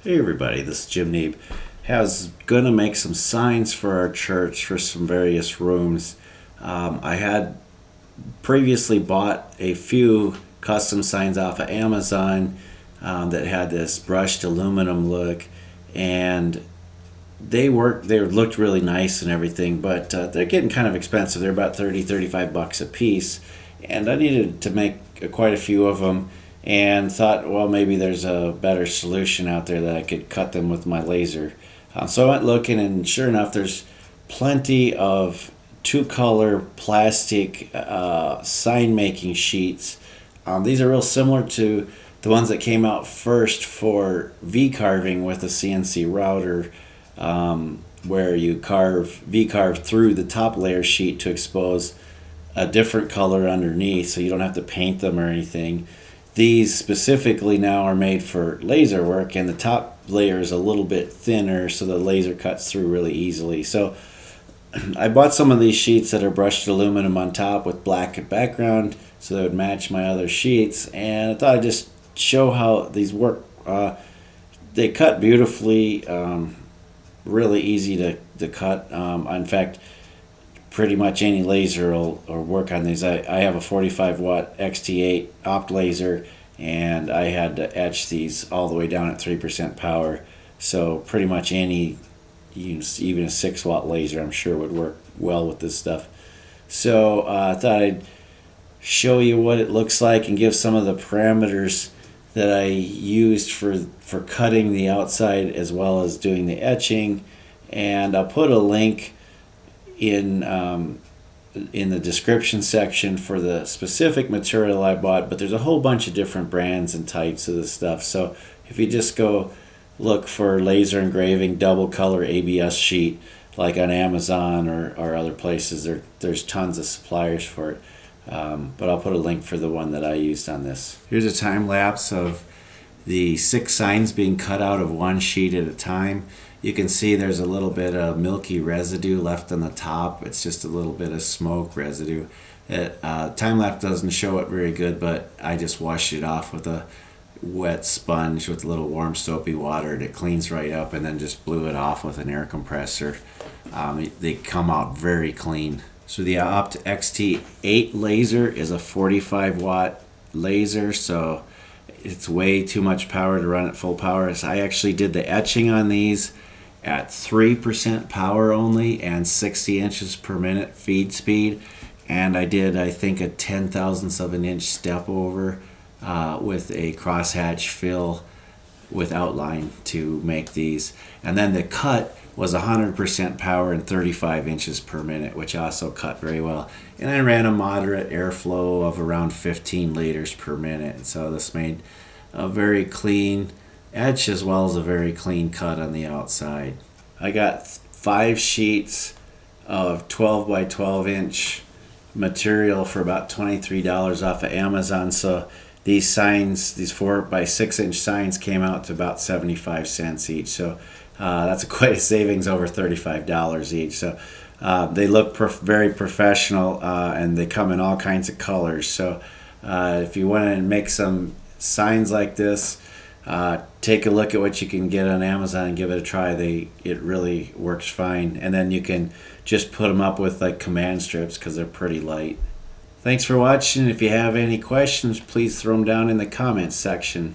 Hey everybody, this is Jim Neeb. Gonna make some signs for our church for some various rooms. I had previously bought a few custom signs off of Amazon that had this brushed aluminum look, and they worked. They looked really nice and everything, but they're getting kind of expensive. They're about 35 bucks a piece, and I needed to make quite a few of them and thought, well, maybe there's a better solution out there that I could cut them with my laser. So I went looking, and sure enough, there's plenty of two-color plastic sign making sheets. These are real similar to the ones that came out first for V carving with a CNC router, where you V carve through the top layer sheet to expose a different color underneath, so you don't have to paint them or anything. These specifically now are made for laser work, and the top layer is a little bit thinner, so the laser cuts through really easily. So I bought some of these sheets that are brushed aluminum on top with black background, so they would match my other sheets, and I thought I'd just show how these work. They cut beautifully, really easy to cut. In fact, pretty much any laser will work on these. I have a 45 watt XT-8 opt laser, and I had to etch these all the way down at 3% power. So pretty much any, even a 6 watt laser, I'm sure would work well with this stuff. So I thought I'd show you what it looks like and give some of the parameters that I used for cutting the outside as well as doing the etching. And I'll put a link in the description section for the specific material I bought, but there's a whole bunch of different brands and types of this stuff. So if you just go look for laser engraving double color ABS sheet, like on Amazon or other places, there's tons of suppliers for it. But I'll put a link for the one that I used on this. Here's a time lapse of the 6 signs being cut out of one sheet at a time. You can see there's a little bit of milky residue left on the top. It's just a little bit of smoke residue. Time lapse doesn't show it very good, but I just washed it off with a wet sponge with a little warm soapy water, and it cleans right up, and then just blew it off with an air compressor. They come out very clean. So the Opt XT-8 laser is a 45 watt laser, so it's way too much power to run at full power. So I actually did the etching on these at 3% power only and 60 inches per minute feed speed, and I did, I think, a 10,000th of an inch step over with a crosshatch fill with outline to make these. And then the cut was 100% power and 35 inches per minute, which also cut very well. And I ran a moderate airflow of around 15 liters per minute, and so this made a very clean etch as well as a very clean cut on the outside. I got 5 sheets of 12 by 12 inch material for about $23 off of Amazon. So these signs, these 4 by 6 inch signs, came out to about 75 cents each. So that's quite a savings, over $35 each. So they look very professional, and they come in all kinds of colors. So if you want to make some signs like this, take a look at what you can get on Amazon and give it a try. It really works fine, and then you can just put them up with like command strips because they're pretty light. Thanks for watching. If you have any questions, please throw them down in the comments section.